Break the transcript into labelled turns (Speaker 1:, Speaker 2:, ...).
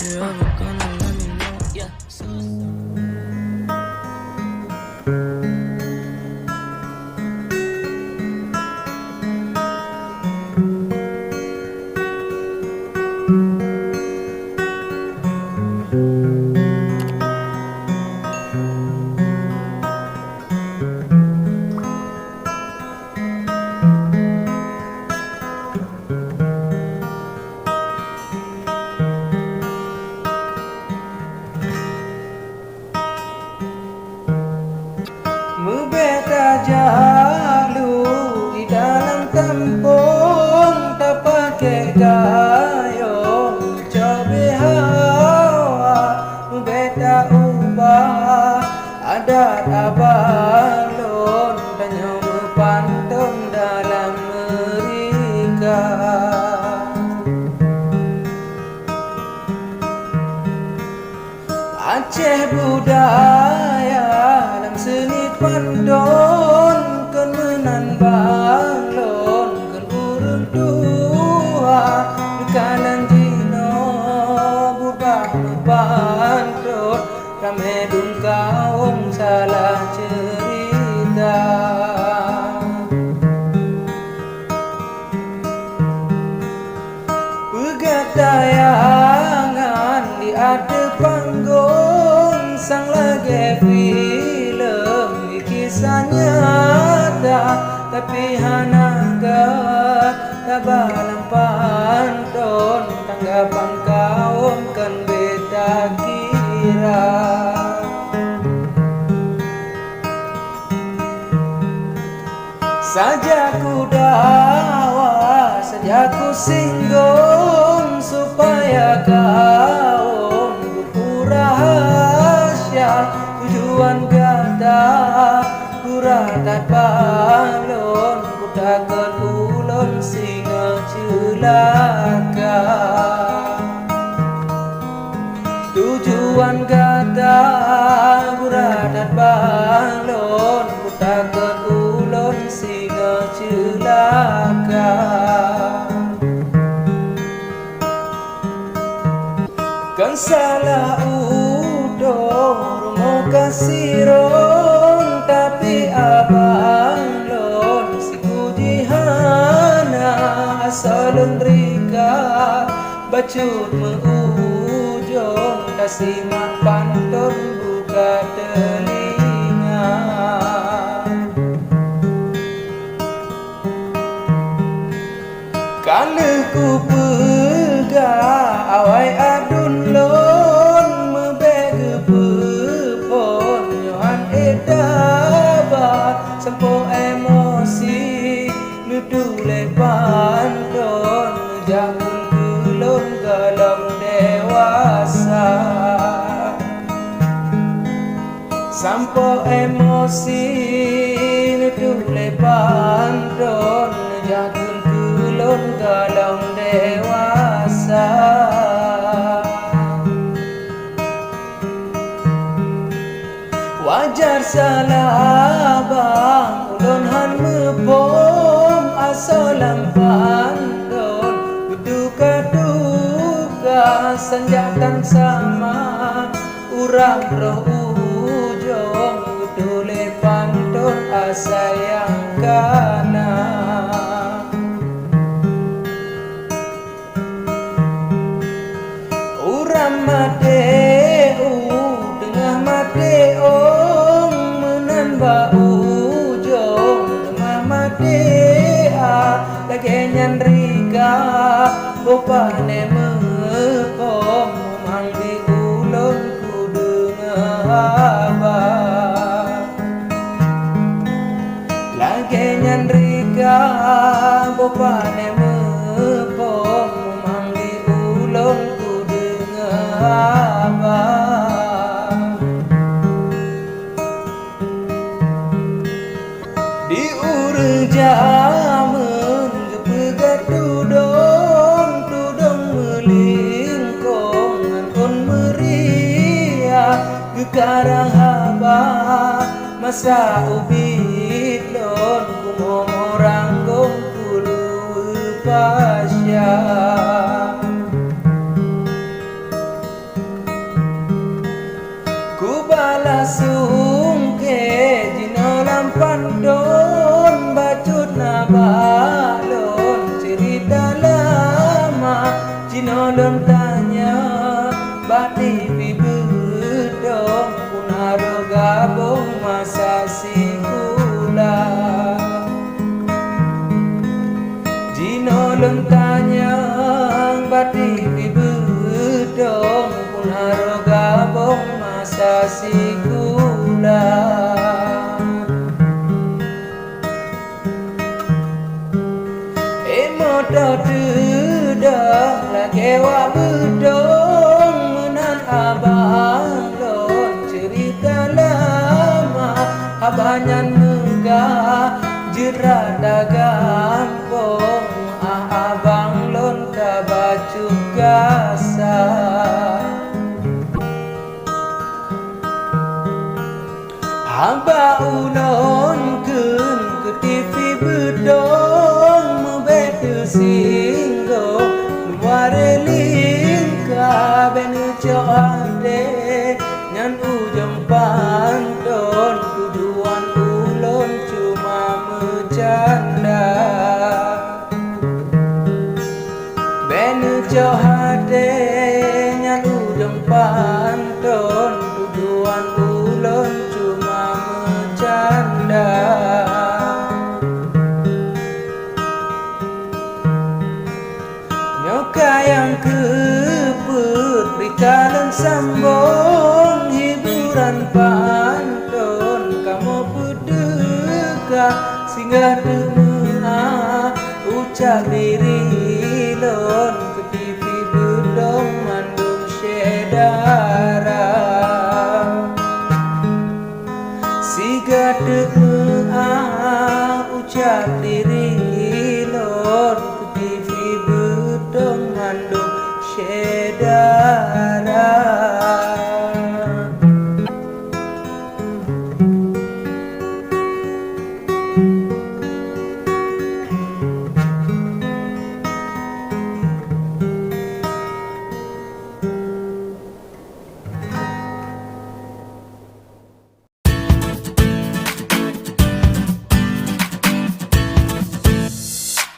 Speaker 1: you're ever gonna let me know. Yeah.
Speaker 2: Membeta jalu di dalam kampung tak pakai gayung coba hawa membeta ubah adat abalon dan nyawa pantun dalam mereka. Aceh budaya dan seni pandon kan menambang lon kan urung tua kalan jino budak pandon rame dung kaum salah cerita. Pegatayangan di ada panggung sang lagi film di kisah nyata tapi hanaga tak balang pantun tanggapan kaum kan beda kira. Saja ku dawa, saja ku singgung supaya kaum buku rahasia tujuan kata ku ratat balon ku takut ulun singa celaka. Tujuan kata ku ratat balon ku takut ulun singa celaka. Kan salah udor mau kasirong tapi abang lon si kujihana asalun rika bacut meujung dasiman pantun buka telinga. Kalau ku pegah awai adun lon mebege pepon yohan edabat sempo emosi nudule pandon jakun kulon galam dewasa. Sampo emosi nudule pandon jakun kulon galam dewasa. Wajar salah bang ulun han mepom asalam pandon duka-duka senjatan sama urang roh ujung dule pantun asayang kana. Uram mateu tengah mateo menambah ujung tengah matea lagi nyanrika bopane mepom mangdi ulun kudu ngaba lagi nyanrika bopane mepom mangdi ulun kudu ngaba. Di urang jaman kepegat tudong melingkong ngan meriah gekarang haba masa ubit lon kumomorang gong kulu pasya. Cino lon tanya bati bibedong pun haro gabung masa sikula. Cino lon tanya bati bibedong pun haro gabung masa sikula. Motor dedah lagi wak bedong menan abang lon cerita lama abanyan megah jerat gampong abang lon kabacu gasa. Hamba ulon kun ke TV bedong mebet singgo luare lingka benu coade nyan ujung pandon tujuan ulon cuma bercanda. Benu coade nyan ujung pandon tujuan ulon cuma bercanda. Nyoka yang keput berita dan sambung hiburan pantun kamu pedeka singgah demua ucap diri lon ke TV bedong mandung syedara. Singgah demua ucap diri